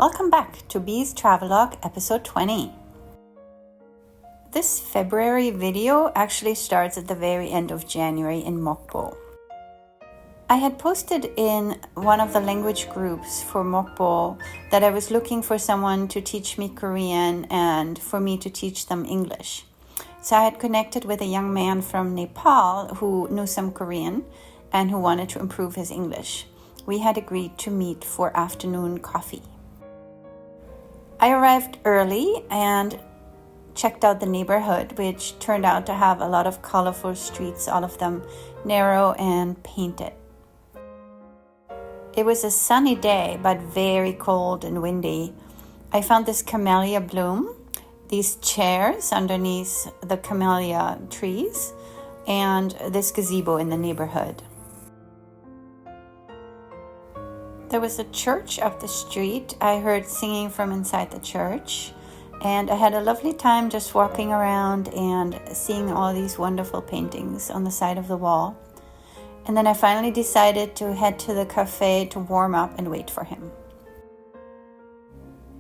Welcome back to Bee's Travelogue episode 20. This February video actually starts at the very end of January in Mokpo. I had posted in one of the language groups for Mokpo that I was looking for someone to teach me Korean and for me to teach them English. So I had connected with a young man from Nepal who knew some Korean and who wanted to improve his English. We had agreed to meet for afternoon coffee. I arrived early and checked out the neighborhood, which turned out to have a lot of colorful streets, all of them narrow and painted. It was a sunny day, but very cold and windy. I found this camellia bloom, these chairs underneath the camellia trees, and this gazebo in the neighborhood. There was a church up the street. I heard singing from inside the church, and I had a lovely time just walking around and seeing all these wonderful paintings on the side of the wall. And then I finally decided to head to the cafe to warm up and wait for him.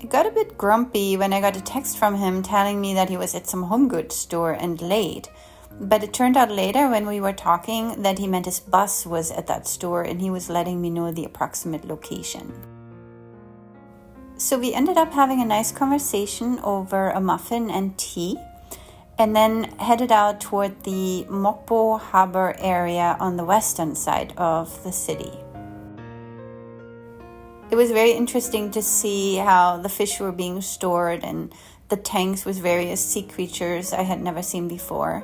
I got a bit grumpy when I got a text from him telling me that he was at some home goods store and late. But it turned out later when we were talking that he meant his bus was at that store and he was letting me know the approximate location. So we ended up having a nice conversation over a muffin and tea, and then headed out toward the Mokpo Harbor area on the western side of the city. It was very interesting to see how the fish were being stored and the tanks with various sea creatures I had never seen before.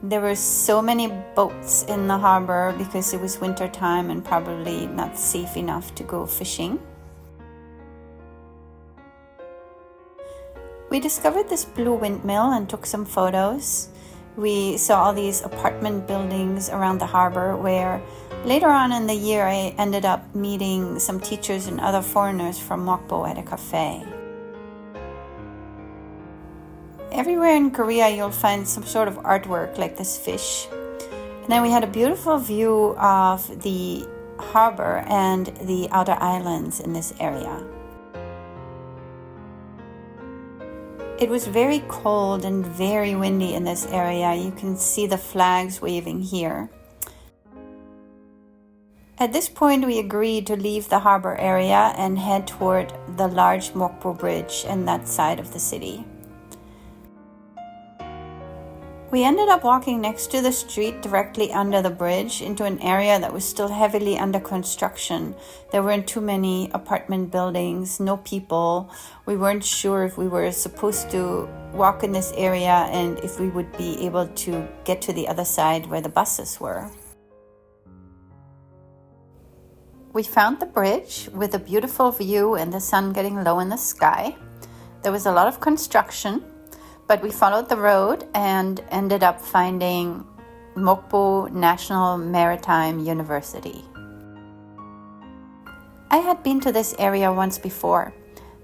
There were so many boats in the harbor because it was winter time and probably not safe enough to go fishing. We discovered this blue windmill and took some photos. We saw all these apartment buildings around the harbor where later on in the year I ended up meeting some teachers and other foreigners from Mokpo at a cafe. Everywhere in Korea you'll find some sort of artwork like this fish. And then we had a beautiful view of the harbor and the outer islands in this area. It was very cold and very windy in this area. You can see the flags waving here. At this point, we agreed to leave the harbor area and head toward the large Mokpo Bridge in that side of the city. We ended up walking next to the street directly under the bridge into an area that was still heavily under construction. There weren't too many apartment buildings, no people. We weren't sure if we were supposed to walk in this area and if we would be able to get to the other side where the buses were. We found the bridge with a beautiful view and the sun getting low in the sky. There was a lot of construction, but we followed the road and ended up finding Mokpo National Maritime University. I had been to this area once before.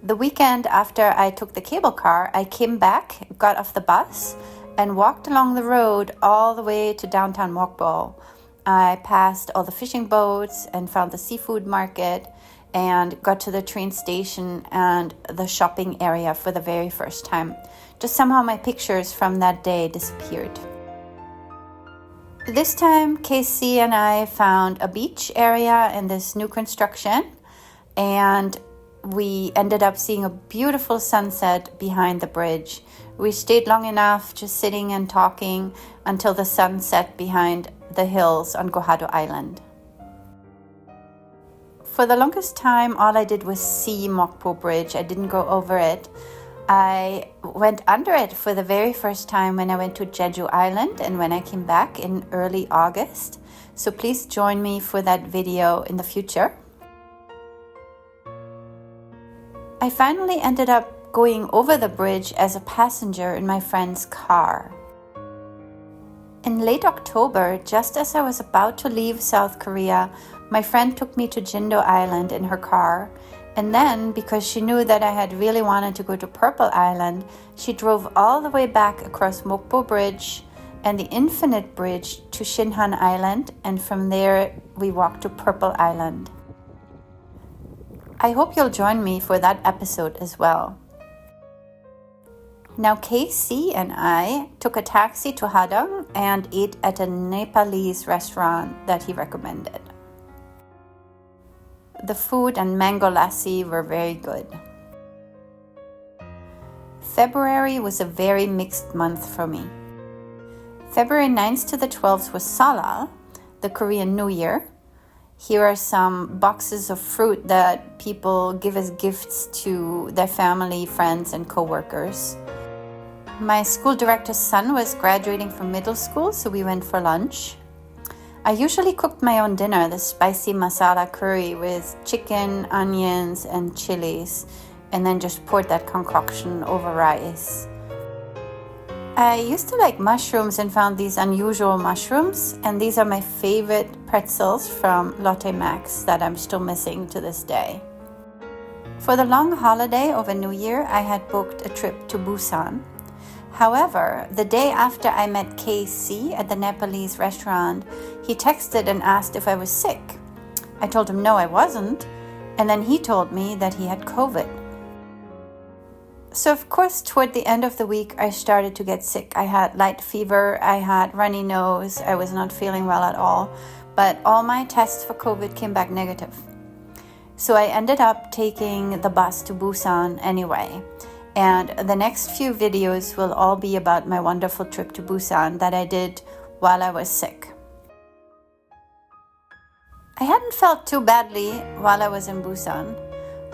The weekend after I took the cable car, I came back, got off the bus, and walked along the road all the way to downtown Mokpo. I passed all the fishing boats and found the seafood market and got to the train station and the shopping area for the very first time. Just somehow my pictures from that day disappeared. This time, Casey and I found a beach area in this new construction, and we ended up seeing a beautiful sunset behind the bridge. We stayed long enough just sitting and talking until the sun set behind the hills on Gohado Island. For the longest time, all I did was see Mokpo Bridge. I didn't go over it. I went under it for the very first time when I went to Jeju Island and when I came back in early August. So please join me for that video in the future. I finally ended up going over the bridge as a passenger in my friend's car. In late October, just as I was about to leave South Korea, my friend took me to Jindo Island in her car. And then, because she knew that I had really wanted to go to Purple Island, she drove all the way back across Mokpo Bridge and the Infinite Bridge to Shinhan Island, and from there we walked to Purple Island. I hope you'll join me for that episode as well. Now KC and I took a taxi to Hadang and ate at a Nepalese restaurant that he recommended. The food and mango lassi were very good. February was a very mixed month for me. February 9th to the 12th was Salal, the Korean New Year. Here are some boxes of fruit that people give as gifts to their family, friends, and co-workers. My school director's son was graduating from middle school, so we went for lunch. I usually cooked my own dinner, the spicy masala curry with chicken, onions, and chilies, and then just poured that concoction over rice. I used to like mushrooms and found these unusual mushrooms, and these are my favorite pretzels from Lotte Max that I'm still missing to this day. For the long holiday over New Year, I had booked a trip to Busan. However, the day after I met KC at the Nepalese restaurant, he texted and asked if I was sick. I told him no, I wasn't, and then he told me that he had COVID. So of course, toward the end of the week, I started to get sick. I had light fever, I had runny nose, I was not feeling well at all, but all my tests for COVID came back negative. So I ended up taking the bus to Busan anyway. And the next few videos will all be about my wonderful trip to Busan that I did while I was sick. I hadn't felt too badly while I was in Busan,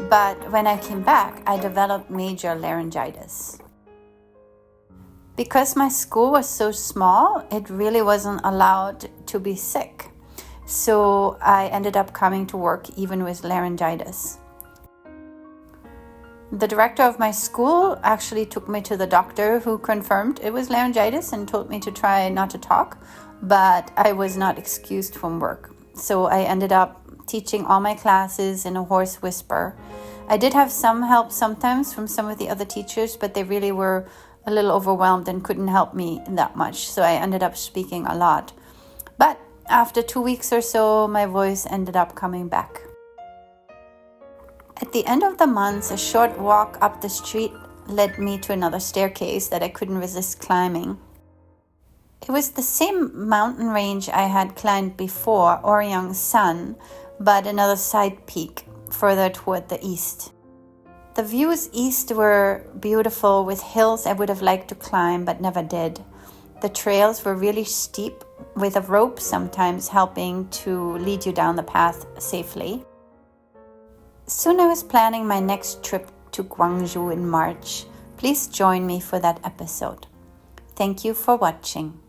but when I came back, I developed major laryngitis. Because my school was so small, it really wasn't allowed to be sick. So I ended up coming to work even with laryngitis. The director of my school actually took me to the doctor who confirmed it was laryngitis and told me to try not to talk, but I was not excused from work. So I ended up teaching all my classes in a hoarse whisper. I did have some help sometimes from some of the other teachers, but they really were a little overwhelmed and couldn't help me that much. So I ended up speaking a lot. But after 2 weeks or so, my voice ended up coming back. At the end of the month, a short walk up the street led me to another staircase that I couldn't resist climbing. It was the same mountain range I had climbed before, Oryang San, but another side peak further toward the east. The views east were beautiful with hills I would have liked to climb but never did. The trails were really steep with a rope sometimes helping to lead you down the path safely. Soon I was planning my next trip to Gwangju in March. Please join me for that episode. Thank you for watching.